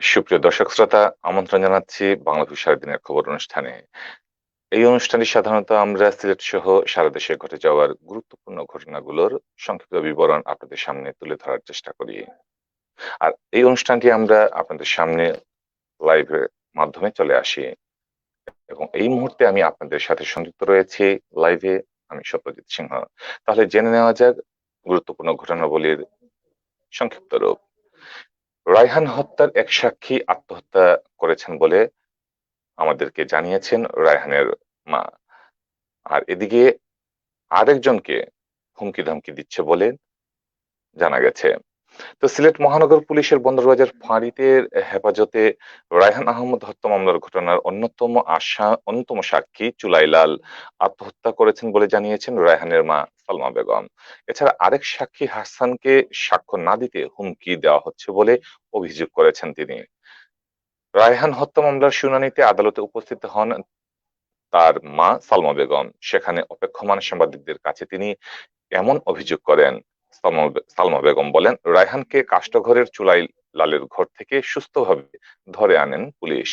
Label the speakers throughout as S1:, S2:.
S1: সুপ্রিয় দর্শক শ্রোতা, আমন্ত্রণ জানাচ্ছি বাংলাদেশ সারাদিনের খবর অনুষ্ঠানে। এই অনুষ্ঠানে সাধারণত আমরা সিলেট সহ সারা দেশে ঘটে যাওয়ার গুরুত্বপূর্ণ ঘটনাগুলোর সংক্ষিপ্ত বিবরণ আপনাদের সামনে তুলে ধরার চেষ্টা করি। আর এই অনুষ্ঠানটি আমরা আপনাদের সামনে লাইভের মাধ্যমে চলে আসি এবং এই মুহূর্তে আমি আপনাদের সাথে সংযুক্ত রয়েছি লাইভে। আমি সত্যজিৎ সিংহ। তাহলে জেনে নেওয়া যাক গুরুত্বপূর্ণ ঘটনাবলীর সংক্ষিপ্ত রূপ। রায়হান হত্যার এক সাক্ষী আত্মহত্যা করেছেন বলে আমাদেরকে জানিয়েছেন রায়হানের মা। আর এদিকে আরেকজনকে হুমকি ধামকি দিচ্ছে বলে জানা গেছে। তো সিলেট মহানগর পুলিশের বন্দরবাজার ফাঁড়িতে হেফাজতে রায়হান আহমদ হত্যা মামলার ঘটনার অন্যতম সাক্ষী চুলাইলাল আত্মহত্যা করেছেন বলে জানিয়েছেন রায়হানের মা সালমা বেগম। এছাড়া আরেক সাক্ষী হাসানকে সাক্ষ্য না দিতে হুমকি দেওয়া হচ্ছে বলে অভিযোগ করেছেন তিনি। রায়হান হত্যা মামলার শুনানিতে আদালতে উপস্থিত হন তার মা সালমা বেগম। সেখানে অপেক্ষমান সাংবাদিকদের কাছে তিনি এমন অভিযোগ করেন। সালমা বেগম বলেন, রায়হানকে কাষ্ঠঘরের চুলাই লালের ঘর থেকে সুস্থভাবে ধরে আনেন পুলিশ।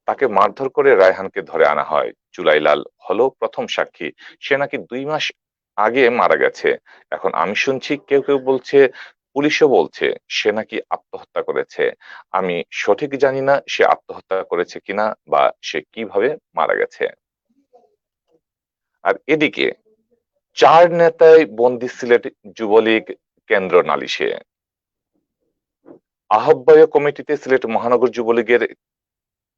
S1: তাকে মারধর করে রায়হানকে ধরে আনা হয়। চুলাই লাল হলো প্রথম সাক্ষী। সে নাকি 2 মাস আগে মারা গেছে। এখন আমি শুনছি কেউ কেউ বলছে, পুলিশও বলছে সে নাকি আত্মহত্যা করেছে। আমি সঠিক জানি না সে আত্মহত্যা করেছে কিনা বা সে কিভাবে মারা গেছে। আর এদিকে 4 নেতায় বন্দি সিলেট যুবলীগ কেন্দ্র নালিশে। আহ্বায়ক কমিটিতে সিলেট মহানগর যুবলীগের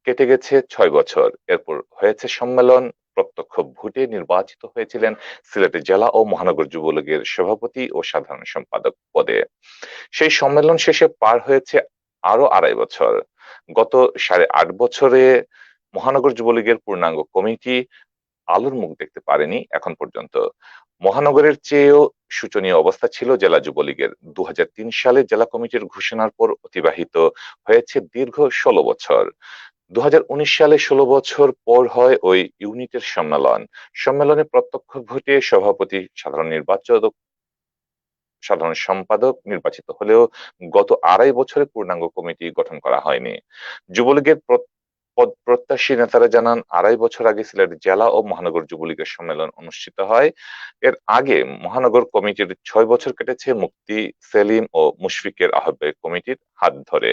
S1: কেটে গেছে 6 বছর। এরপর হয়েছে সম্মেলন। প্রত্যক্ষ ভোটে নির্বাচিত হয়েছিলেন সিলেট জেলা ও মহানগর যুবলীগের সভাপতি ও সাধারণ সম্পাদক পদে। সেই সম্মেলন শেষে পার হয়েছে আরো 2.5 বছর। গত 8.5 বছরে মহানগর যুবলীগের পূর্ণাঙ্গ কমিটি আলোর মুখ দেখতে পারেনি এখন পর্যন্ত। মহানগরের চেয়েও শোচনীয় অবস্থা ছিল জেলা যুবলীগের। 2003 সালে জেলা কমিটির ঘোষণার পর অতিবাহিত হয়েছে দীর্ঘ 16 বছর। 2019 সালে 16 বছর পর হয় ওই ইউনিটের সম্মেলন। সম্মেলনে প্রত্যক্ষ ভোটে সভাপতি, সাধারণ সম্পাদক নির্বাচিত হলেও গত 2.5 বছরে পূর্ণাঙ্গ কমিটি গঠন করা হয়নি। যুবলীগের প্রত্যাশী নেতারা জানান, 2.5 বছর আগে সিলেট জেলা ও মহানগর যুবলীগের সম্মেলন অনুষ্ঠিত হয়। এর আগে মহানগর কমিটির 6 বছর কেটেছে মুফতি সেলিম ও মুশফিকের আহ্বায়ক কমিটির হাত ধরে।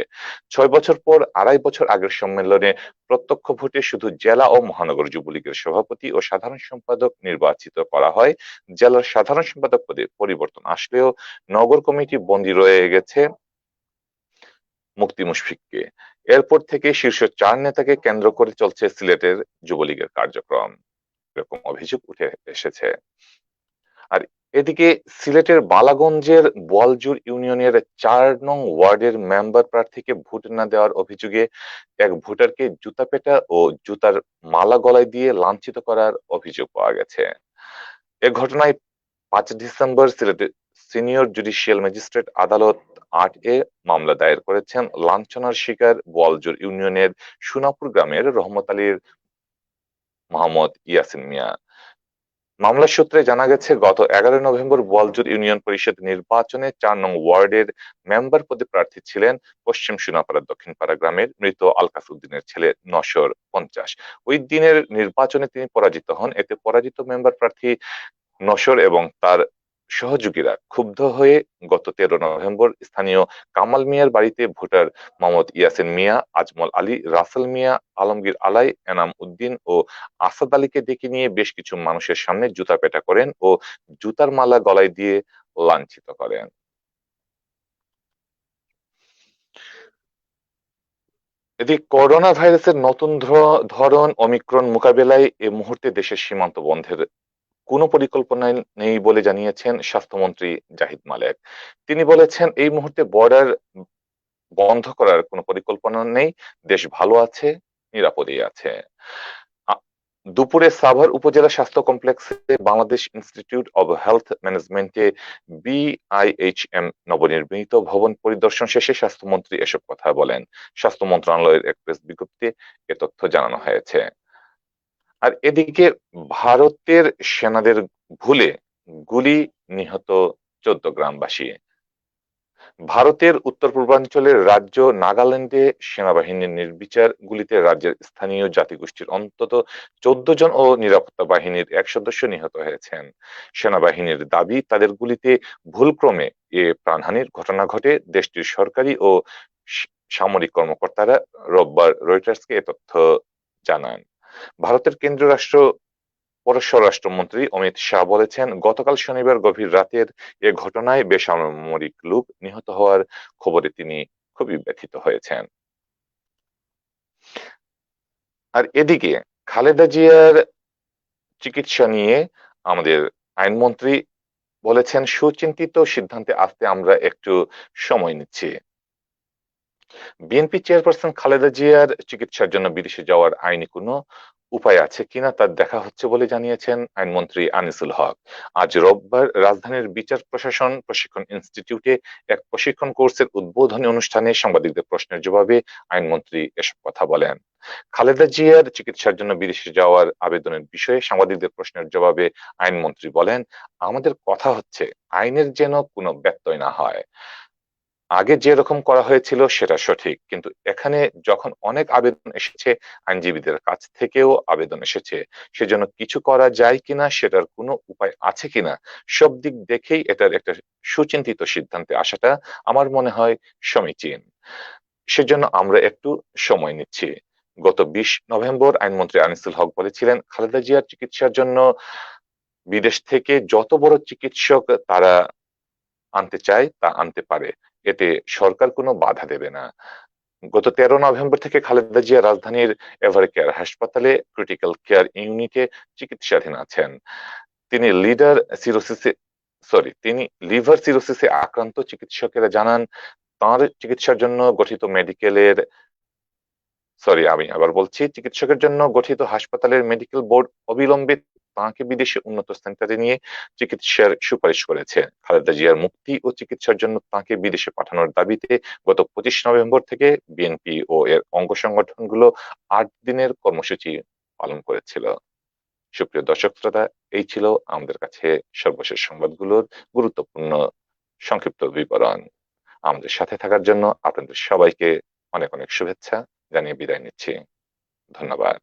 S1: 6 বছর পর 2.5 বছর আগের সম্মেলনে প্রত্যক্ষ ভোটে শুধু জেলা ও মহানগর যুবলীগের সভাপতি ও সাধারণ সম্পাদক নির্বাচিত করা হয়। জেলার সাধারণ সম্পাদক পদে পরিবর্তন আসলেও নগর কমিটি বন্দী রয়ে গেছে মুফতি মুশফিককে। এরপর থেকে শীর্ষ 4 নেতাকে কেন্দ্র করে চলছে সিলেটের যুবলীগের কার্যক্রম, এরকম অভিযোগ উঠে এসেছে। আর এদিকে সিলেটের বালাগঞ্জের বোয়ালজুর ইউনিয়নের 4 নং ওয়ার্ডের মেম্বার প্রার্থীকে ভোট না দেওয়ার অভিযোগে এক ভোটারকে জুতাপেটা ও জুতার মালা গলায় দিয়ে লাঞ্ছিত করার অভিযোগ পাওয়া গেছে। এ ঘটনায় 5 ডিসেম্বর সিলেটের সিনিয়র জুডিশিয়াল ম্যাজিস্ট্রেট আদালত 8 মামলা দায়ের করেছেন লাঞ্ছনার শিকার বোয়ালজুর ইউনিয়নের সোনাপুর গ্রামের রহমত আলীর মোহাম্মদ ইয়াসিন মিয়া। মামলার সূত্রে জানা গেছে, গত 11 নভেম্বর বোয়ালজুর ইউনিয়ন পরিষদ নির্বাচনে 4 নং ওয়ার্ডের মেম্বার পদে প্রার্থী ছিলেন পশ্চিম সোনাপাড়া দক্ষিণপাড়া গ্রামের মৃত আলকাস উদ্দিনের ছেলে নশর 50। ওই দিনের নির্বাচনে তিনি পরাজিত হন। এতে পরাজিত মেম্বার প্রার্থী নশর এবং তার সহযোগীরা ক্ষুব্ধ হয়ে গত 13 নভেম্বর স্থানীয় কামাল মিয়ার বাড়িতে ভোটার মোহাম্মদ ইয়াসিন মিয়া, আজমল আলী, রাসেল মিয়া, আলমগীর আলাই, এনাম উদ্দিন ও আসাদ আলীকে ডেকে নিয়ে বেশ কিছু মানুষের সামনে জুতা পেটা করেন ও জুতার মালা গলায় দিয়ে লাঞ্ছিত করেন। এদিকে করোনা ভাইরাসের নতুন ধরন ওমিক্রন মোকাবেলায় এ মুহূর্তে দেশের সীমান্ত বন্ধের কোনো পরিকল্পনা নেই বলে জানিয়েছেন স্বাস্থ্যমন্ত্রী জাহিদ মালেক। তিনি বলেছেন, এই মুহূর্তে বর্ডার বন্ধ করার কোনো পরিকল্পনা নেই। দেশ ভালো আছে, নিরাপদেই আছে। আ- দুপুরে সাভার উপজেলা স্বাস্থ্য কমপ্লেক্সে বাংলাদেশ ইনস্টিটিউট অব হেলথ ম্যানেজমেন্টে BIHM নবনির্মিত ভবন পরিদর্শন শেষে স্বাস্থ্যমন্ত্রী এসব কথা বলেন। স্বাস্থ্য মন্ত্রণালয়ের এক প্রেস বিজ্ঞপ্তিতে এ তথ্য জানানো হয়েছে। আর এদিকে ভারতের সেনাদের ভুলে গুলি, নিহত 14 গ্রামবাসী। ভারতের উত্তর পূর্বাঞ্চলের রাজ্য নাগাল্যান্ডে সেনাবাহিনীর নির্বিচার গুলিতে রাজ্যের স্থানীয় জাতিগোষ্ঠীর অন্তত 14 জন ও নিরাপত্তা বাহিনীর এক সদস্য নিহত হয়েছেন। সেনাবাহিনীর দাবি, তাদের গুলিতে ভুলক্রমে এ প্রাণহানির ঘটনা ঘটে। দেশটির সরকারি ও সামরিক কর্মকর্তারা রোববার রয়টার্সকে এ তথ্য জানান। ভারতের কেন্দ্রীয় পররাষ্ট্রমন্ত্রী অমিত শাহ বলেছেন, গতকাল শনিবার গভীর রাতের এ ঘটনায় বেসামরিক লোক নিহত হওয়ার খবরে তিনি খুবই ব্যথিত হয়েছেন। আর এদিকে খালেদা জিয়ার চিকিৎসা নিয়ে আমাদের আইনমন্ত্রী বলেছেন, সুচিন্তিত সিদ্ধান্তে আসতে আমরা একটু সময় নিচ্ছি। বিএনপি চেয়ারপারসন খালেদা জিয়ার চিকিৎসার জন্য বিদেশে যাওয়ার আইনি কোনো উপায় আছে কিনা তা দেখা হচ্ছে বলে জানিয়েছেন আইনমন্ত্রী আনিসুল হক। আজ রোববার রাজধানীর বিচার প্রশাসন প্রশিক্ষণ ইনস্টিটিউটে এক প্রশিক্ষণ কোর্সের উদ্বোধনী অনুষ্ঠানে সাংবাদিকদের প্রশ্নের জবাবে আইনমন্ত্রী এসব কথা বলেন। খালেদা জিয়ার চিকিৎসার জন্য বিদেশে যাওয়ার আবেদনের বিষয়ে সাংবাদিকদের প্রশ্নের জবাবে আইনমন্ত্রী বলেন, আমাদের কথা হচ্ছে আইনের যেন কোনো ব্যত্যয় না হয়। আগে যেরকম করা হয়েছিল সেটা সঠিক, কিন্তু এখানে যখন অনেক আবেদন এসেছে, আইনজীবীদের কাছ থেকেও আবেদন এসেছে, সেজন্য কিছু করা যায় কিনা, সেটার কোনো উপায় আছে কিনা, সব দিক দেখেই এটার একটা সুচিন্তিত সিদ্ধান্তে আসাটা আমার মনে হয় সমীচীন। সেজন্য আমরা একটু সময় নিচ্ছি। গত 20 নভেম্বর আইনমন্ত্রী আনিসুল হক বলেছিলেন, খালেদা জিয়ার চিকিৎসার জন্য বিদেশ থেকে যত বড় চিকিৎসক তারা আনতে চায় তা আনতে পারে, এতে সরকার কোনো বাধা দেবে না। গত 13 নভেম্বর থেকে খালেদা জিয়া রাজধানীর এভারকেয়ার হাসপাতালে ক্রিটিক্যাল কেয়ার ইউনিটে চিকিৎসাধীন আছেন। তিনি তিনি লিভার সিরোসিসে আক্রান্ত। চিকিৎসকেরা জানান, তার চিকিৎসার জন্য গঠিত আমি আবার বলছি, চিকিৎসকের জন্য গঠিত হাসপাতালের মেডিকেল বোর্ড অবিলম্বে তাঁকে বিদেশে উন্নত সেন্টারে নিয়ে চিকিৎসার সুপারিশ করেছে। খালেদা জিয়ার মুক্তি ও চিকিৎসার জন্য তাঁকে বিদেশে পাঠানোর দাবিতে গত 25 নভেম্বর থেকে বিএনপি ও এর অঙ্গ সংগঠনগুলো 8 দিনের কর্মসূচি পালন করেছিল। সুপ্রিয় দর্শক শ্রোতা, এই ছিল আমাদের কাছে সর্বশেষ সংবাদগুলোর গুরুত্বপূর্ণ সংক্ষিপ্ত বিবরণ। আমাদের সাথে থাকার জন্য আপনাদের সবাইকে অনেক অনেক শুভেচ্ছা জানিয়ে বিদায় নিচ্ছি। ধন্যবাদ।